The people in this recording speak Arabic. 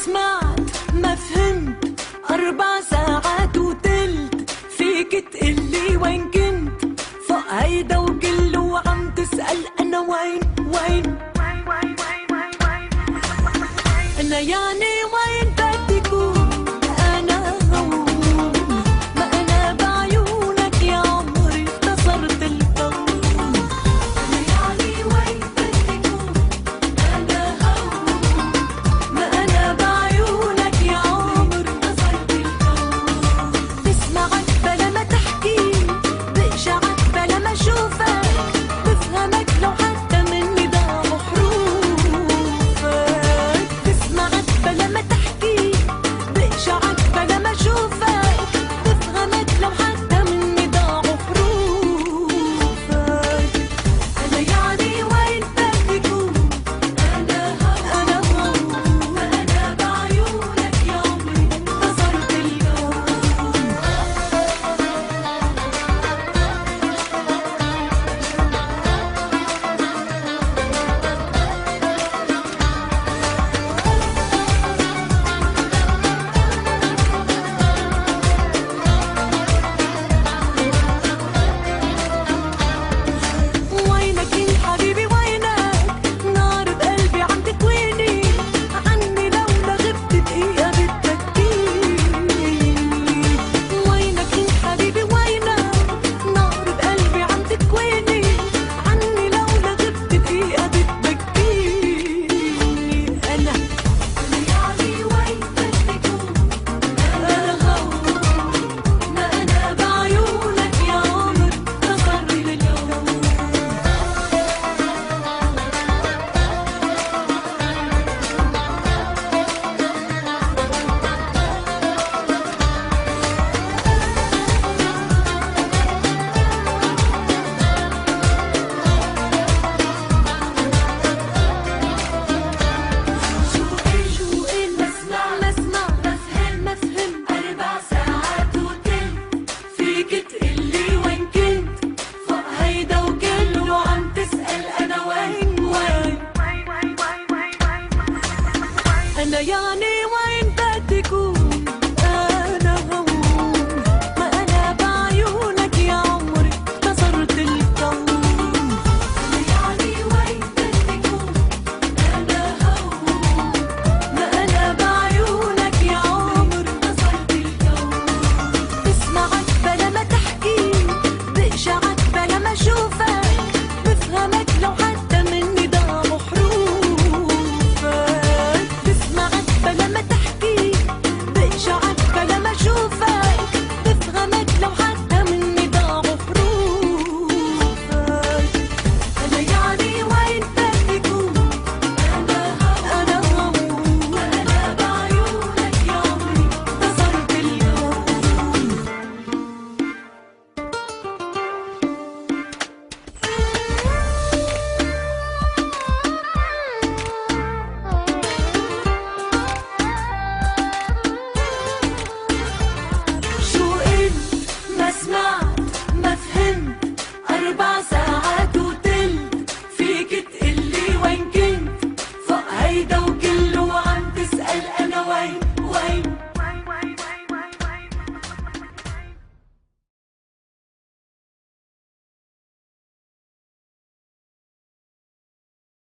سمعت ما فهمت 4 ساعات وتلت فيك تقلي وين كنت فوق هيدا وكله وعم تسأل أنا وين أنا يعني وين بدي كون أنا هون ما أنا بعيونك يا عمري اختصرت الكون أنا يعني وين بدي كون أنا هون ما أنا بعيونك يا عمري اختصرت الكون بسمعك بلا ما تحكي بقشعك بلا ما اشوفك بفهمك لو حتى مني ضاعوا حروفك بسمعك بلا ما تحكي بقشعك بلا ما اشوفك بفهمك لو حتى مني ضاعوا حروفك انا يعني وين بدي كون انا هون ما انا بعيونك يا عمري اختصرت الكون وينك يا حبيبي وينك نار بقلبي عم تكويني عني لو لغبت دقيقة بتبكيني وينك يا حبيبي وينك نار بقلبي عم تكويني عني لو لغبت دقيقة بتبكيني أنا يعني وين بدي كون أنا هون ما أنا بعيونك يا عمر اختصرت الكون شو إيه ما اسمع ما فهم 4 ساعات وتلت فيك تقلي وين كنت فوق هيدا وكله عم تسأل أنا وين أنا يعني وين